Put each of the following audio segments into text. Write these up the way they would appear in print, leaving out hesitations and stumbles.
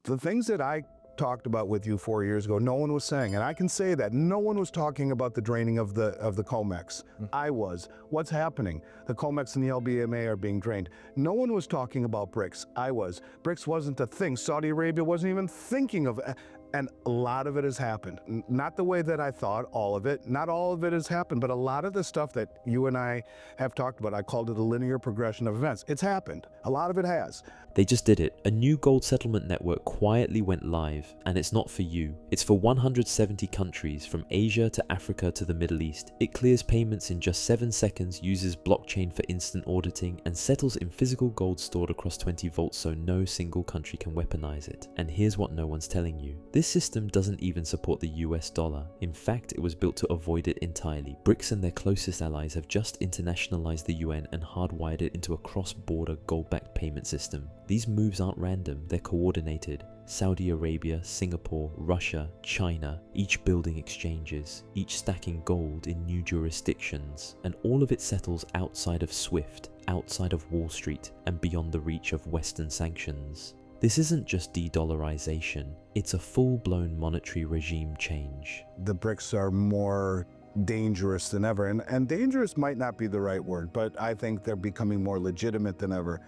the things that I talked about with you 4 years ago, no one was saying, and I can say that no one was talking about the draining of the COMEX. I was. What's happening? The COMEX and the LBMA are being drained. No one was talking about BRICS. I was. BRICS wasn't a thing. Saudi Arabia wasn't even thinking of it. And a lot of it has happened. Not the way that I thought, all of it. Not all of it has happened, but a lot of the stuff that you and I have talked about, I called it a linear progression of events. It's happened. A lot of it has. They just did it. A new gold settlement network quietly went live, and it's not for you. It's for 170 countries from Asia to Africa to the Middle East. It clears payments in just 7 seconds, uses blockchain for instant auditing, and settles in physical gold stored across 20 vaults so no single country can weaponize it. And here's what no one's telling you. This system doesn't even support the US dollar. In fact, it was built to avoid it entirely. BRICS and their closest allies have just internationalized the UN and hardwired it into a cross-border gold-backed payment system. These moves aren't random, they're coordinated. Saudi Arabia, Singapore, Russia, China, each building exchanges, each stacking gold in new jurisdictions, and all of it settles outside of SWIFT, outside of Wall Street, and beyond the reach of Western sanctions. This isn't just de-dollarization, it's a full-blown monetary regime change. The BRICS are more dangerous than ever, and dangerous might not be the right word, but I think they're becoming more legitimate than ever.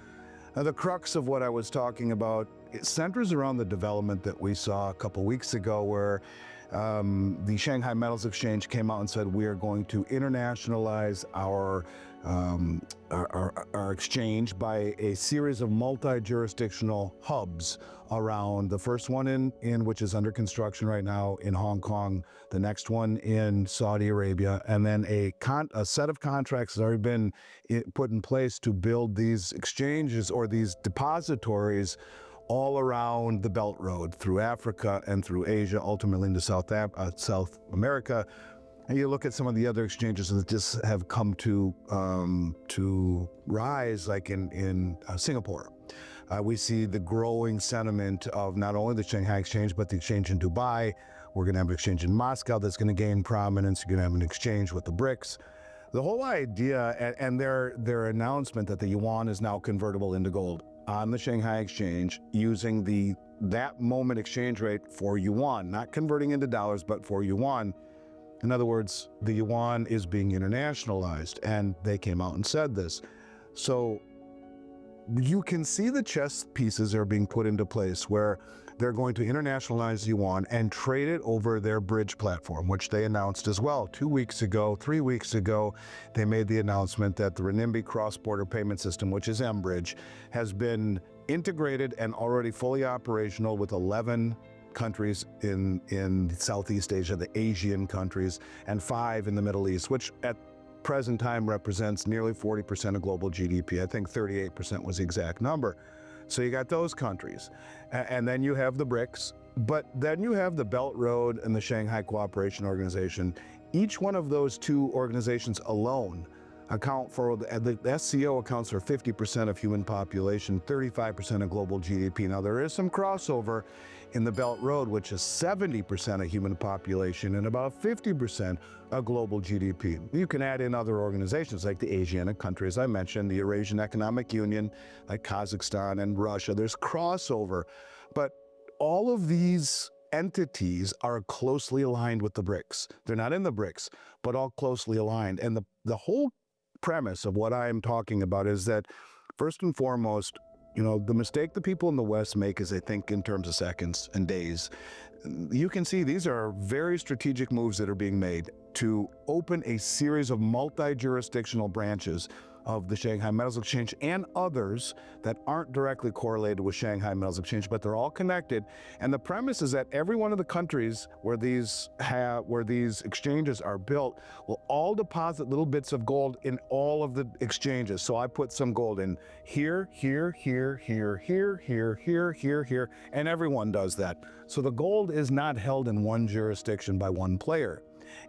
Now, the crux of what I was talking about, it centers around the development that we saw a couple weeks ago where the Shanghai Metals Exchange came out and said we are going to internationalize our exchange by a series of multi-jurisdictional hubs around, the first one in which is under construction right now in Hong Kong, the next one in Saudi Arabia, and then a set of contracts has already been put in place to build these exchanges or these depositories all around the Belt Road, through Africa and through Asia, ultimately into South America. And you look at some of the other exchanges that just have come to rise, like in Singapore. We see the growing sentiment of not only the Shanghai Exchange, but the exchange in Dubai. We're going to have an exchange in Moscow that's going to gain prominence. You're going to have an exchange with the BRICS. The whole idea and their announcement that the yuan is now convertible into gold on the Shanghai Exchange using that moment exchange rate for yuan, not converting into dollars, but for yuan. In other words, the yuan is being internationalized, and they came out and said this. So you can see the chess pieces are being put into place where they're going to internationalize yuan and trade it over their bridge platform, which they announced as well 2 weeks ago, 3 weeks ago. They made the announcement that the renminbi cross-border payment system, which is mBridge, has been integrated and already fully operational with 11 countries in Southeast Asia, the Asian countries, and 5 in the Middle East, which at present time represents nearly 40% of global GDP. I think 38% was the exact number. So you got those countries. And then you have the BRICS, but then you have the Belt Road and the Shanghai Cooperation Organization. Each one of those two organizations alone account for, the SCO accounts for 50% of human population, 35% of global GDP. Now there is some crossover in the Belt Road, which is 70% of human population and about 50% of global GDP. You can add in other organizations like the Asianic countries I mentioned, the Eurasian Economic Union, like Kazakhstan and Russia. There's crossover, but all of these entities are closely aligned with the BRICS. They're not in the BRICS, but all closely aligned. And the whole premise of what I'm talking about is that, first and foremost, the mistake the people in the West make is they think in terms of seconds and days. You can see these are very strategic moves that are being made to open a series of multi-jurisdictional branches of the Shanghai Metals Exchange and others that aren't directly correlated with Shanghai Metals Exchange, but they're all connected. And the premise is that every one of the countries where these exchanges are built will all deposit little bits of gold in all of the exchanges. So I put some gold in here, here, here, here, here, here, here, here, here, and everyone does that. So the gold is not held in one jurisdiction by one player.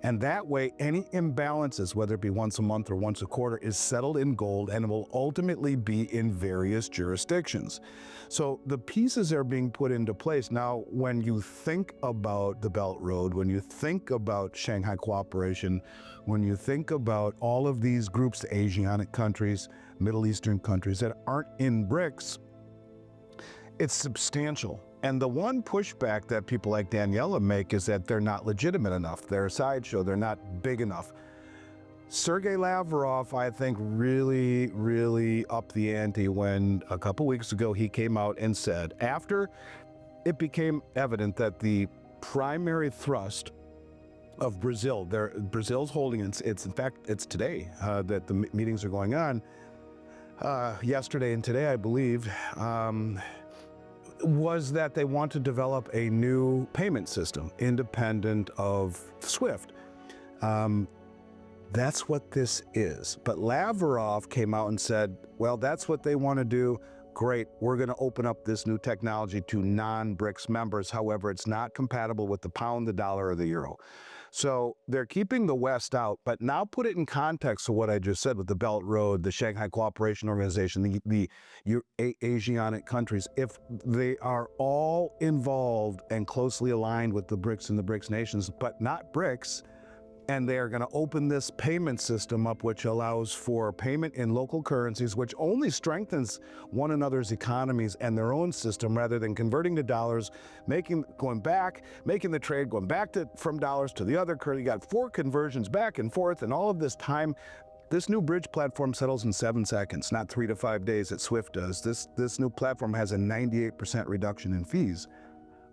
And that way, any imbalances, whether it be once a month or once a quarter, is settled in gold and will ultimately be in various jurisdictions. So the pieces are being put into place. Now, when you think about the Belt Road, when you think about Shanghai Cooperation, when you think about all of these groups, the Asianic countries, Middle Eastern countries that aren't in BRICS, it's substantial. And the one pushback that people like Daniela make is that they're not legitimate enough. They're a sideshow. They're not big enough. Sergei Lavrov, I think, really upped the ante when a couple weeks ago he came out and said, after it became evident that the primary thrust of Brazil, Brazil's holding, in fact, it's today that the meetings are going on, yesterday and today, I believe, was that they want to develop a new payment system independent of SWIFT. That's what this is. But Lavrov came out and said, well, that's what they want to do. Great, we're going to open up this new technology to non-BRICS members. However, it's not compatible with the pound, the dollar, or the euro. So they're keeping the West out, but now put it in context of what I just said with the Belt Road, the Shanghai Cooperation Organization, the Asianic countries. If they are all involved and closely aligned with the BRICS and the BRICS nations, but not BRICS, and they are going to open this payment system up, which allows for payment in local currencies, which only strengthens one another's economies and their own system, rather than converting to dollars, making the trade, going back from dollars to the other currency. You got 4 conversions back and forth, and all of this time. This new bridge platform settles in 7 seconds, not 3 to 5 days that SWIFT does. This new platform has a 98% reduction in fees.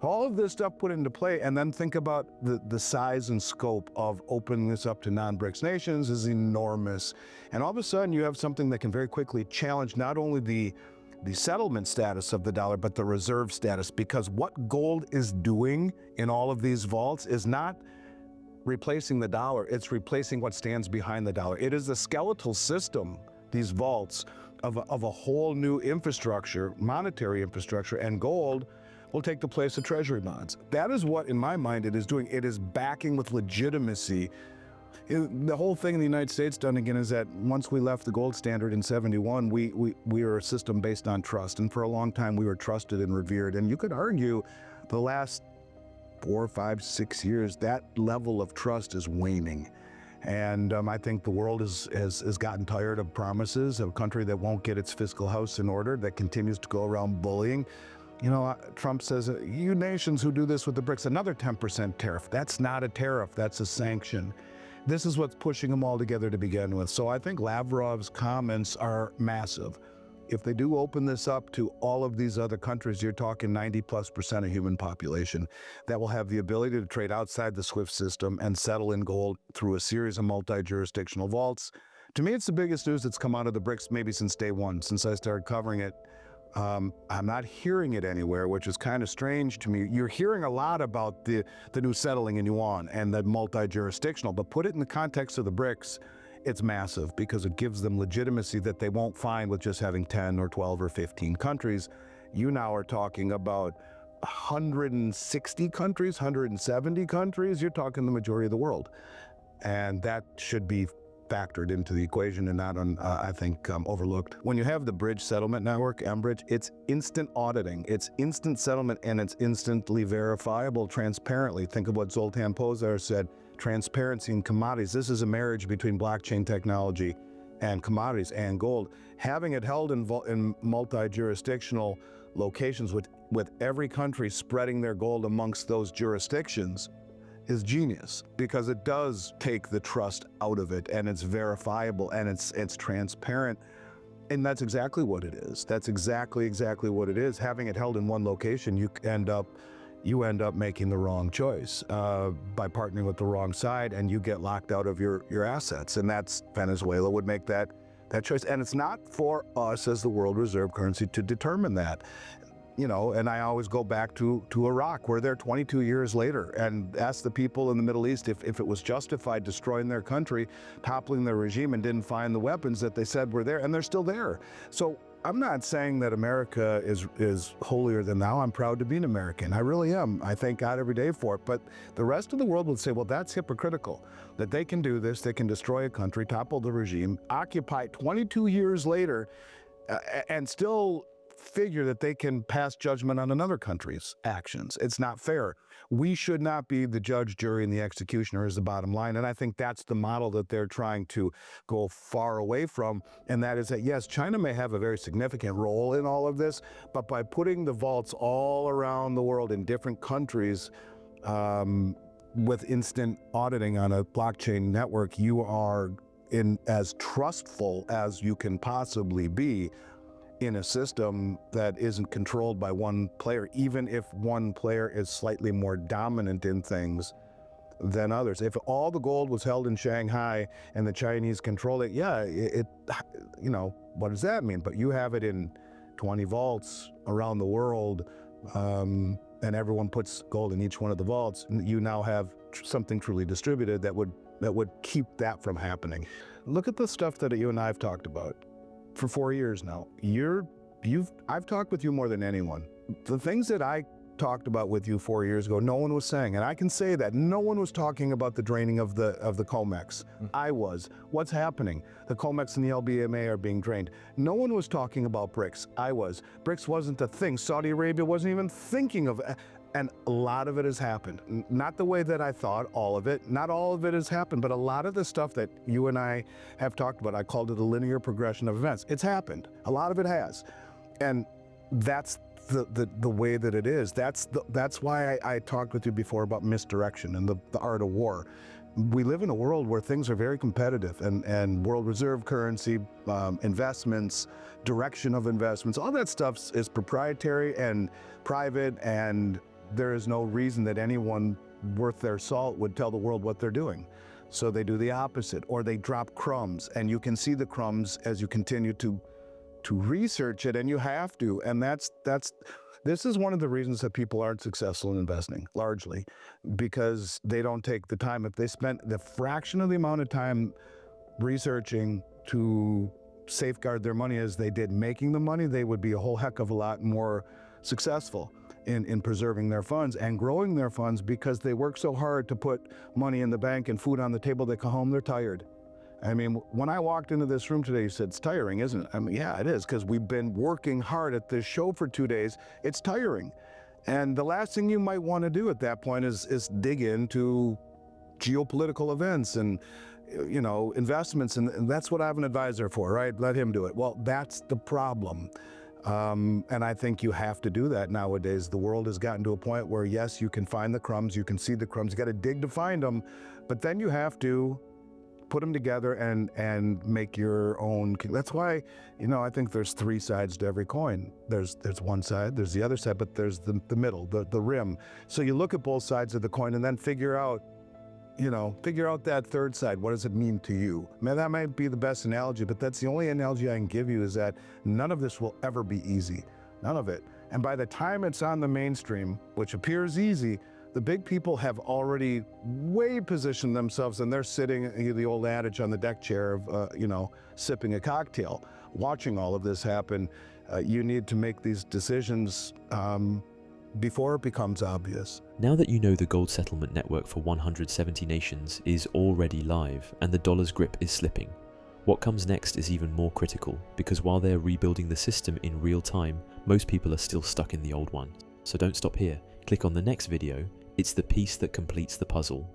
All of this stuff put into play, and then think about the size and scope of opening this up to non-BRICS nations is enormous. And all of a sudden you have something that can very quickly challenge not only the settlement status of the dollar, but the reserve status, because what gold is doing in all of these vaults is not replacing the dollar, it's replacing what stands behind the dollar. It is a skeletal system, these vaults, of a whole new infrastructure, monetary infrastructure, and gold will take the place of treasury bonds. That is what, in my mind, it is doing. It is backing with legitimacy. The whole thing in the United States done again is that once we left the gold standard in '71, we were a system based on trust. And for a long time, we were trusted and revered. And you could argue the last 4, 5, 6 years, that level of trust is waning. And I think the world has gotten tired of promises, of a country that won't get its fiscal house in order, that continues to go around bullying. You know, Trump says, you nations who do this with the BRICS, another 10% tariff. That's not a tariff, that's a sanction. This is what's pushing them all together to begin with. So I think Lavrov's comments are massive. If they do open this up to all of these other countries, you're talking 90+% of human population that will have the ability to trade outside the SWIFT system and settle in gold through a series of multi-jurisdictional vaults. To me, it's the biggest news that's come out of the BRICS maybe since day one, since I started covering it. I'm not hearing it anywhere, which is kind of strange to me. You're hearing a lot about the new settling in yuan and the multi-jurisdictional, but put it in the context of the BRICS, it's massive because it gives them legitimacy that they won't find with just having 10 or 12 or 15 countries. You now are talking about 160 countries, 170 countries. You're talking the majority of the world. And that should be factored into the equation and not, I think, overlooked. When you have the bridge settlement network, mBridge, it's instant auditing, it's instant settlement, and it's instantly verifiable transparently. Think of what Zoltan Pozsar said, transparency in commodities. This is a marriage between blockchain technology and commodities and gold. Having it held in multi-jurisdictional locations with every country spreading their gold amongst those jurisdictions is genius, because it does take the trust out of it, and it's verifiable, and it's transparent, and that's exactly what it is. That's exactly what it is. Having it held in one location, you end up making the wrong choice by partnering with the wrong side, and you get locked out of your assets, and that's Venezuela would make that choice, and it's not for us as the world reserve currency to determine that. You know, and I always go back to Iraq. We're there 22 years later, and ask the people in the Middle East if it was justified destroying their country, toppling their regime, and didn't find the weapons that they said were there, and they're still there. So I'm not saying that America is holier than thou. I'm proud to be an American. I really am. I thank God every day for it. But the rest of the world would say, well, that's hypocritical, that they can do this, they can destroy a country, topple the regime, occupy 22 years later, and still figure that they can pass judgment on another country's actions. It's not fair. We should not be the judge, jury, and the executioner is the bottom line. And I think that's the model that they're trying to go far away from. And that is that, yes, China may have a very significant role in all of this, but by putting the vaults all around the world in different countries, with instant auditing on a blockchain network, you are in as trustful as you can possibly be in a system that isn't controlled by one player, even if one player is slightly more dominant in things than others. If all the gold was held in Shanghai and the Chinese control it, yeah, you know, what does that mean? But you have it in 20 vaults around the world, and everyone puts gold in each one of the vaults, and you now have something truly distributed that would keep that from happening. Look at the stuff that you and I have talked about for 4 years now. I've talked with you more than anyone. The things that I talked about with you 4 years ago, no one was saying, and I can say that no one was talking about the draining of the COMEX. I was. What's happening? The COMEX and the LBMA are being drained. No one was talking about BRICS. I was. BRICS wasn't a thing. Saudi Arabia wasn't even thinking of it. And a lot of it has happened. Not the way that I thought, all of it. Not all of it has happened, but a lot of the stuff that you and I have talked about, I called it a linear progression of events. It's happened. A lot of it has. And that's the way that it is. That's why I talked with you before about misdirection and the art of war. We live in a world where things are very competitive, and world reserve currency, investments, direction of investments, all that stuff is proprietary and private, and there is no reason that anyone worth their salt would tell the world what they're doing. So they do the opposite, or they drop crumbs, and you can see the crumbs as you continue to research it, and you have to. And this is one of the reasons that people aren't successful in investing, largely, because they don't take the time. If they spent the fraction of the amount of time researching to safeguard their money as they did making the money, they would be a whole heck of a lot more successful in preserving their funds and growing their funds, because they work so hard to put money in the bank and food on the table. They come home, they're tired. I mean, when I walked into this room today, you said, it's tiring, isn't it? I mean, yeah, it is, because we've been working hard at this show for 2 days. It's tiring. And the last thing you might want to do at that point is dig into geopolitical events and, you know, investments. And that's what I have an advisor for, right? Let him do it. Well, that's the problem. And I think you have to do that nowadays. The world has gotten to a point where, yes, you can find the crumbs, you can see the crumbs, you got to dig to find them, but then you have to put them together and make your own. That's why, you know, I think there's 3 sides to every coin. There's one side, there's the other side, but there's the middle, the rim. So you look at both sides of the coin and then figure out that third side. What does it mean to you? Man, that might be the best analogy, but that's the only analogy I can give you, is that none of this will ever be easy. None of it. And by the time it's on the mainstream, which appears easy, the big people have already way positioned themselves, and they're sitting, the old adage, on the deck chair of, sipping a cocktail, watching all of this happen. You need to make these decisions before it becomes obvious. Now that you know the gold settlement network for 170 nations is already live and the dollar's grip is slipping, what comes next is even more critical, because while they're rebuilding the system in real time, most people are still stuck in the old one. So don't stop here. Click on the next video. It's the piece that completes the puzzle.